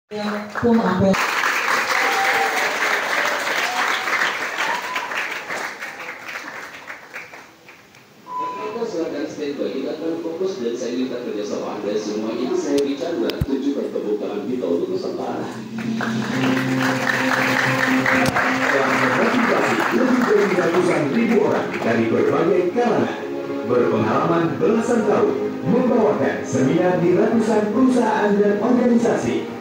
Kum Ampel. Silakan standby, kita akan fokus dan saya minta kerjasama Anda semua. Ini saya bicara, tunjukkan tepuk tangan kita untuk Nusantara. Lebih dari ratusan ribu orang dari berbagai kalangan berpengalaman belasan tahun membawakan seminar di ratusan perusahaan dan organisasi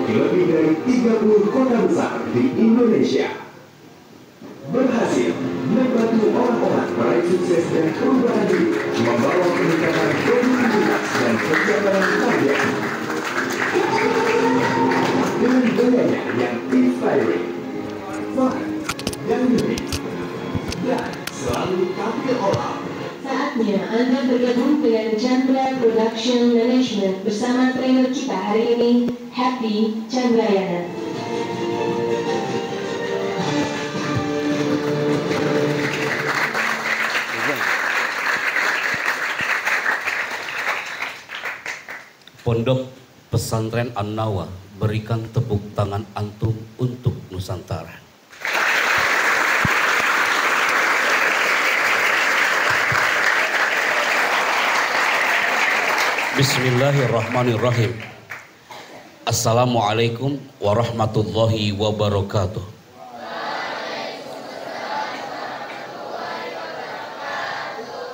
di lebih dari 30 kota besar di Indonesia, berhasil membantu orang-orang meraih sukses dan perubahan diri, membawa peningkatan produktivitas dan pencapaian target dengan gayanya yang inspiring, fun, dan unik, dan selalu tampil olah. Saatnya Anda bergabung dengan Chandra Production Management bersama trainer kita hari ini, Happy Chandrayana. Pondok Pesantren An-Nawa, berikan tepuk tangan antum untuk Nusantara. Bismillahirrahmanirrahim. Assalamualaikum warahmatullahi wabarakatuh.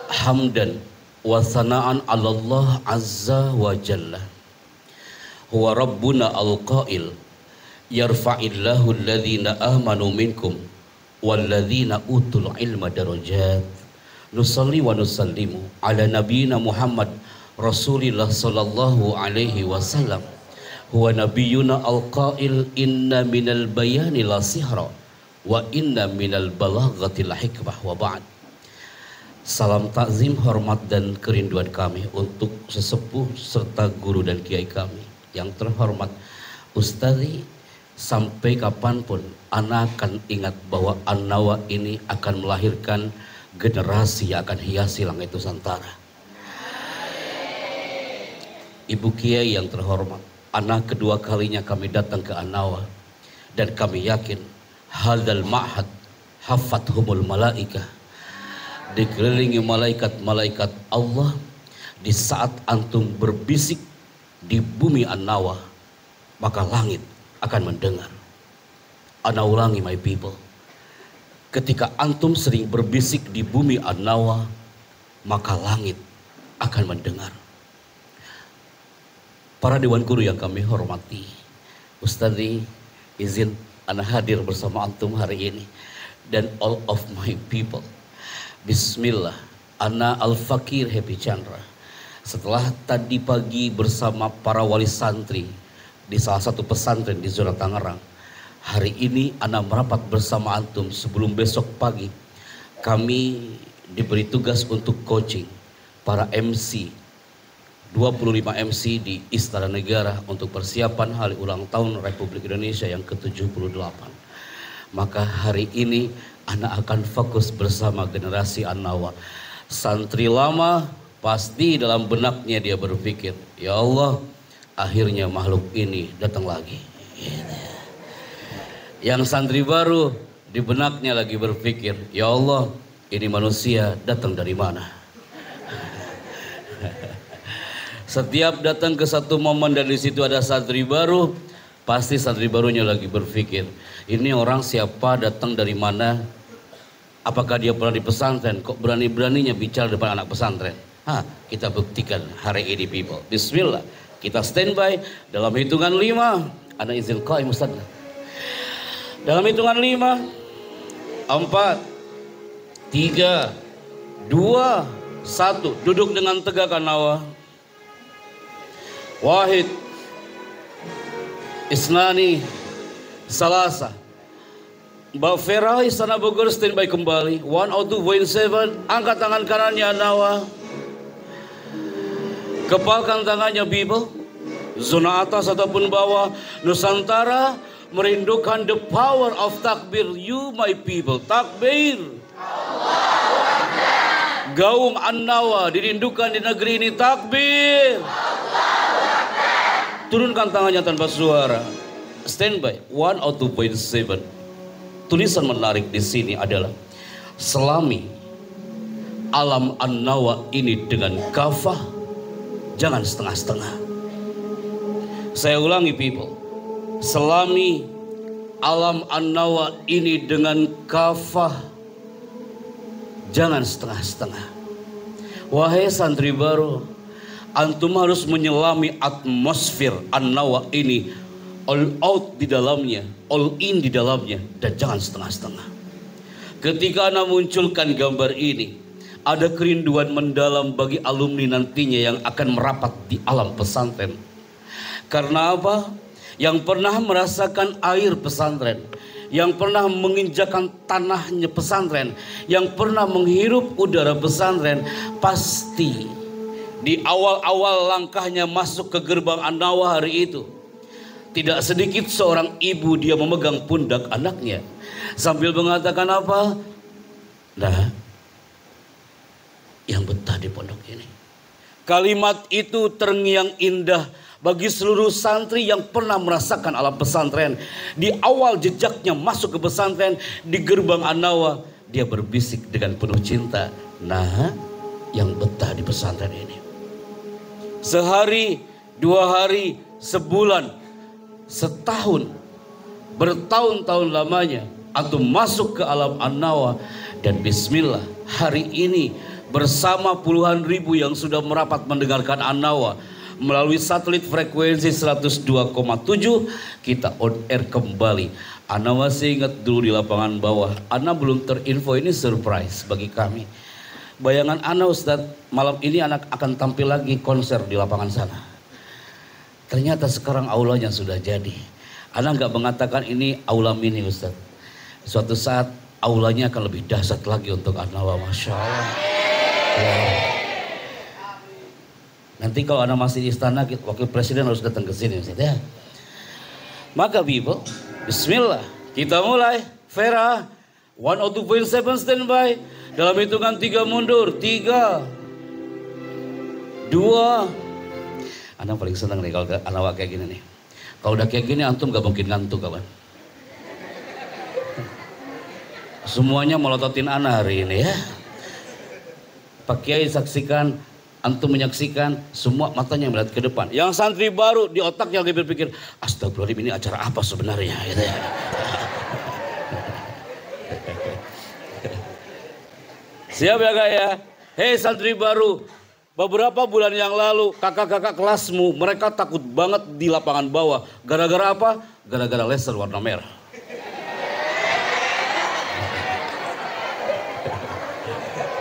Hamdan wa sana'an 'ala Allah azza wa jalla. Huwa rabbuna al-qail yarfa'illahu alladhina amanu minkum walladhina utul ilma darajat. Nusalli wa nusallimu ala nabiyyina Muhammad Rasulillah sallallahu alaihi wasallam. Huwa nabiyyuna al-qail inna minal bayani la sihra wa inna minal balaghati la hikmah wa ba'd. Salam takzim, hormat dan kerinduan kami untuk sesepuh serta guru dan kiai kami yang terhormat Ustazi. Sampai kapanpun ana akan ingat bahwa An-Nawa ini akan melahirkan generasi yang akan hiasi langit Nusantara. Ibu Kiai yang terhormat, anak kedua kalinya kami datang ke An-Nawa dan kami yakin hadzal ma'had hafathumul malaikah, dikelilingi malaikat-malaikat Allah. Di saat antum berbisik di bumi An-Nawa, maka langit akan mendengar. Ana ulangi, my people, ketika antum sering berbisik di bumi An-Nawa, maka langit akan mendengar. Para dewan guru yang kami hormati, Ustazi izin ana hadir bersama antum hari ini dan all of my people. Bismillah, ana Al-Fakir Happy Chandra. Setelah tadi pagi bersama para wali santri di salah satu pesantren di zona Tangerang, hari ini ana merapat bersama antum sebelum besok pagi kami diberi tugas untuk coaching para MC 25 MC di Istana Negara untuk persiapan hari ulang tahun Republik Indonesia yang ke-78. Maka hari ini anak akan fokus bersama generasi An-Nawa. Santri lama pasti dalam benaknya dia berpikir, ya Allah, akhirnya makhluk ini datang lagi. Yang santri baru di benaknya lagi berpikir, ya Allah, ini manusia datang dari mana? Setiap datang ke satu momen dan di situ ada santri baru, pasti santri barunya lagi berpikir, ini orang siapa, datang dari mana? Apakah dia pernah di pesantren? Kok berani-beraninya bicara depan anak pesantren? Kita buktikan hari ini, people. Bismillah, kita standby dalam hitungan 5. Ada izin qaim Ustaz. Dalam hitungan 5, 4, 3, 2, 1. Duduk dengan tegak An-Nawa. Wahid, Isnani, Salasa. Mbak Vera Istana Bogor standby kembali. 102.7. Angkat tangan kanannya An-Nawa. Kepalkan tangannya people. Zona atas ataupun bawah. Nusantara merindukan the power of takbir. You my people, takbir. Gaung An-Nawa dirindukan di negeri ini, takbir. Turunkan tangannya tanpa suara. Standby. 102.7. Tulisan menarik di sini adalah selami alam An-Nawa ini dengan kafah, jangan setengah-setengah. Saya ulangi people, selami alam An-Nawa ini dengan kafah, jangan setengah-setengah. Wahai santri baru, antum harus menyelami atmosfer An-Nawa ini, all out di dalamnya, all in di dalamnya, dan jangan setengah-setengah. Ketika Anda munculkan gambar ini, ada kerinduan mendalam bagi alumni nantinya yang akan merapat di alam pesantren. Karena apa? Yang pernah merasakan air pesantren, yang pernah menginjakan tanahnya pesantren, yang pernah menghirup udara pesantren, pasti di awal-awal langkahnya masuk ke gerbang An-Nawa hari itu, tidak sedikit seorang ibu dia memegang pundak anaknya sambil mengatakan apa? Nah, yang betah di pondok ini. Kalimat itu terngiang indah bagi seluruh santri yang pernah merasakan alam pesantren. Di awal jejaknya masuk ke pesantren, di gerbang An-Nawa, dia berbisik dengan penuh cinta. Nah, yang betah di pesantren ini. Sehari, 2 hari, sebulan, setahun, bertahun-tahun lamanya antum masuk ke alam An-Nawa, dan bismillah, hari ini bersama puluhan ribu yang sudah merapat mendengarkan An-Nawa melalui satelit frekuensi 102,7, kita on air kembali. Ana masih ingat dulu di lapangan bawah, Ana belum terinfo, ini surprise bagi kami. Bayangan Ana, Ustadz, malam ini anak akan tampil lagi konser di lapangan sana. Ternyata sekarang aulanya sudah jadi. Ana nggak mengatakan ini aula mini, Ustadz. Suatu saat aulanya akan lebih dahsyat lagi untuk An-Nawa, Masya Allah. Ya. Nanti kalau Ana masih di istana, wakil presiden harus datang ke sini, Ustadz, ya. Maka people, bismillah, kita mulai. Vera, 102.7 standby. Dalam hitungan 3 mundur, 3, 2. Ana paling senang nih kalau An-Nawa kayak gini nih. Kalau udah kayak gini antum gak mungkin ngantuk, kawan. Semuanya melototin Ana hari ini, ya. Pak Kiai saksikan, antum menyaksikan, semua matanya melihat ke depan. Yang santri baru di otaknya lagi berpikir, astagfirullahaladzim, ini acara apa sebenarnya, gitu ya. Siap ya kak ya? Hei santri baru, beberapa bulan yang lalu kakak-kakak kelasmu mereka takut banget di lapangan bawah. Gara-gara apa? Gara-gara laser warna merah.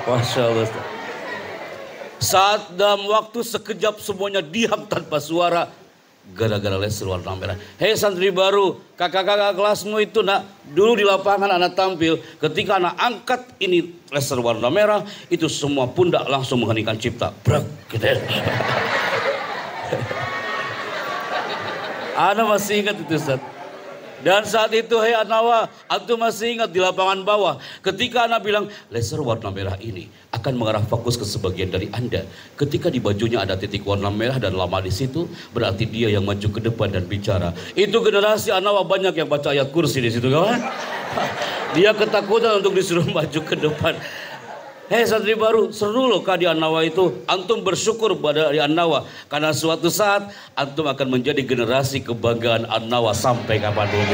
Masya Allah. Saat dalam waktu sekejap semuanya diam tanpa suara, gara-gara laser warna merah. Hei santri baru, kakak-kakak kelasmu itu nak, dulu di lapangan anak tampil, ketika anak angkat ini laser warna merah, itu semua pundak langsung mengheningkan cipta. Brak, gitu ya. Ana masih ingat itu, Ustaz. Dan saat itu, hei An-Nawa, antum masih ingat di lapangan bawah, ketika Ana bilang laser warna merah ini akan mengarah fokus ke sebagian dari Anda. Ketika di bajunya ada titik warna merah dan lama di situ, berarti dia yang maju ke depan dan bicara. Itu generasi An-Nawa banyak yang baca ayat kursi di situ, kawan. Dia ketakutan untuk disuruh maju ke depan. Hei santri baru, seru loh kak di An-Nawa itu. Antum bersyukur pada di An-Nawa, karena suatu saat antum akan menjadi generasi kebanggaan An-Nawa sampai kapan pun.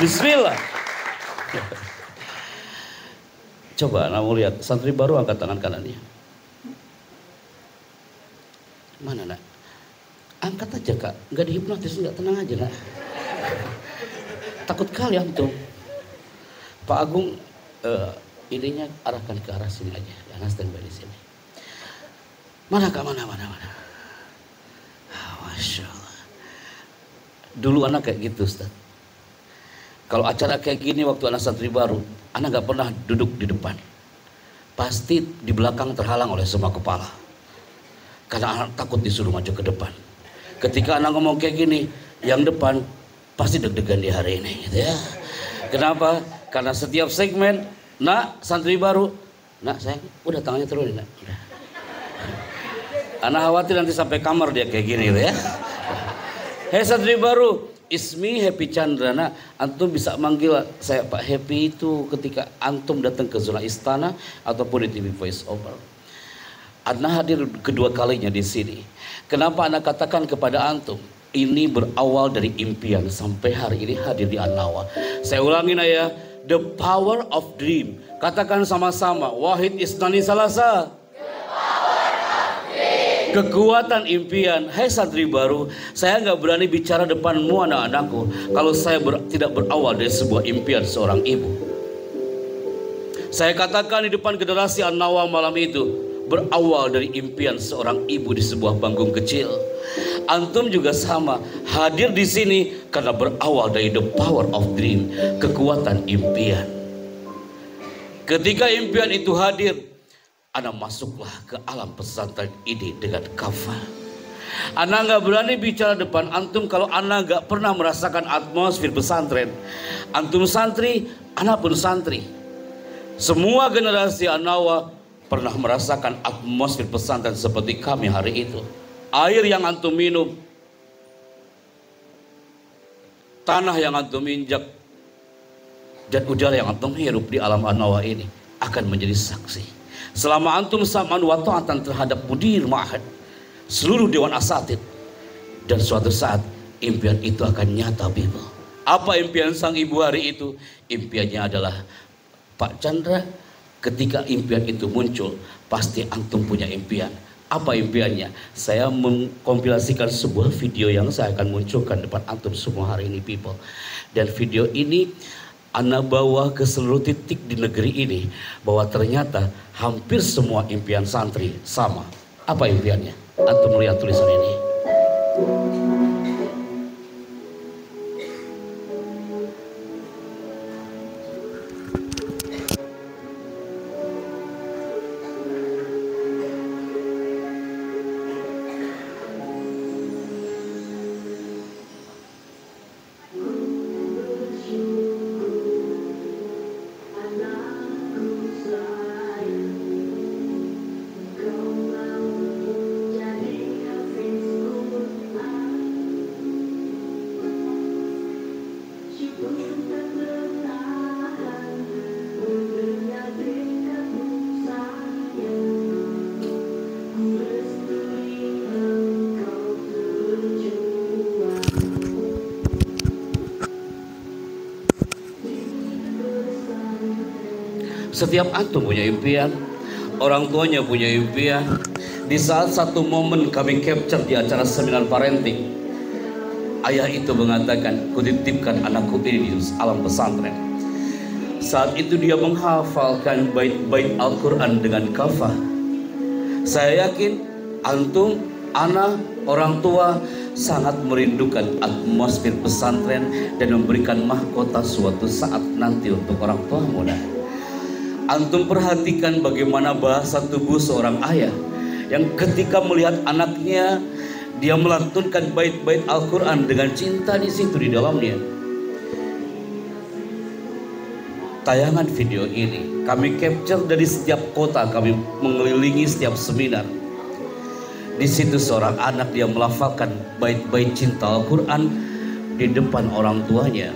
Bismillah. Coba Anda mau lihat, santri baru angkat tangan kanannya. Mana nak? Angkat aja kak, nggak dihipnotis, nggak, tenang aja nak. Takut kali antum. Pak Agung, idenya arahkan ke arah sini aja, Anda standby di sini. Mana kak, mana. Masya Allah. Dulu anak kayak gitu, Ustaz. Kalau acara kayak gini waktu anak santri baru, anak gak pernah duduk di depan. Pasti di belakang terhalang oleh semua kepala. Karena anak takut disuruh maju ke depan. Ketika anak ngomong kayak gini, yang depan pasti deg-degan di hari ini, gitu ya. Kenapa? Karena setiap segmen, nak santri baru, nak sayang, udah tangannya turunin nak. Udah. Anak khawatir nanti sampai kamar dia kayak gini ya. Hei santri baru, Ismi Happy Chandrana. Antum bisa manggil saya Pak Happy itu ketika antum datang ke zona istana ataupun di TV Voice Over. Ana hadir kedua kalinya di sini. Kenapa Ana katakan kepada antum? Ini berawal dari impian sampai hari ini hadir di An-Nawa. Saya ulangin ya, the power of dream. Katakan sama-sama, Wahid Isnani Salasa. Kekuatan impian. Hai santri baru, saya nggak berani bicara depanmu anak-anakku kalau saya tidak berawal dari sebuah impian seorang ibu. Saya katakan di depan generasi An-Nawa malam itu berawal dari impian seorang ibu di sebuah panggung kecil. Antum juga sama, hadir di sini karena berawal dari the power of dream, kekuatan impian. Ketika impian itu hadir, Ana masuklah ke alam pesantren ini dengan kafah. Ana nggak berani bicara depan antum kalau Ana nggak pernah merasakan atmosfer pesantren. Antum santri, Ana pun santri. Semua generasi An-Nawa pernah merasakan atmosfer pesantren seperti kami hari itu. Air yang antum minum, tanah yang antum injak, dan udara yang antum hirup di alam An-Nawa ini akan menjadi saksi. Selama antum sam'an wa ta'atan terhadap mudir ma'had, seluruh dewan asatid, dan suatu saat impian itu akan nyata, people. Apa impian sang ibu hari itu? Impiannya adalah Pak Chandra. Ketika impian itu muncul, pasti antum punya impian. Apa impiannya? Saya mengkompilasikan sebuah video yang saya akan munculkan depan antum semua hari ini, people. Dan video ini Ana bawa ke seluruh titik di negeri ini, bahwa ternyata hampir semua impian santri sama. Apa impiannya? Antum melihat tulisan ini. Setiap antum punya impian, orang tuanya punya impian. Di saat satu momen kami capture di acara seminar parenting, ayah itu mengatakan, kutitipkan anakku ini di alam pesantren. Saat itu dia menghafalkan bait-bait Al-Quran dengan kafah. Saya yakin antum, anak, orang tua sangat merindukan atmosfer pesantren dan memberikan mahkota suatu saat nanti untuk orang tua muda. Antum perhatikan bagaimana bahasa tubuh seorang ayah yang ketika melihat anaknya, dia melantunkan bait-bait Al-Quran dengan cinta di situ di dalamnya. Tayangan video ini kami capture dari setiap kota, kami mengelilingi setiap seminar. Di situ seorang anak dia melafalkan bait-bait cinta Al-Quran di depan orang tuanya.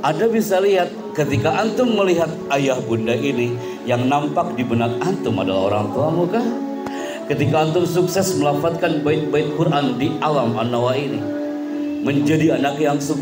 Anda bisa lihat ketika antum melihat ayah bunda ini, yang nampak di benak antum adalah orang tuamu kah? Ketika antum sukses melafadzkan bait-bait Quran di alam An-Nawa ini, menjadi anak yang sukses.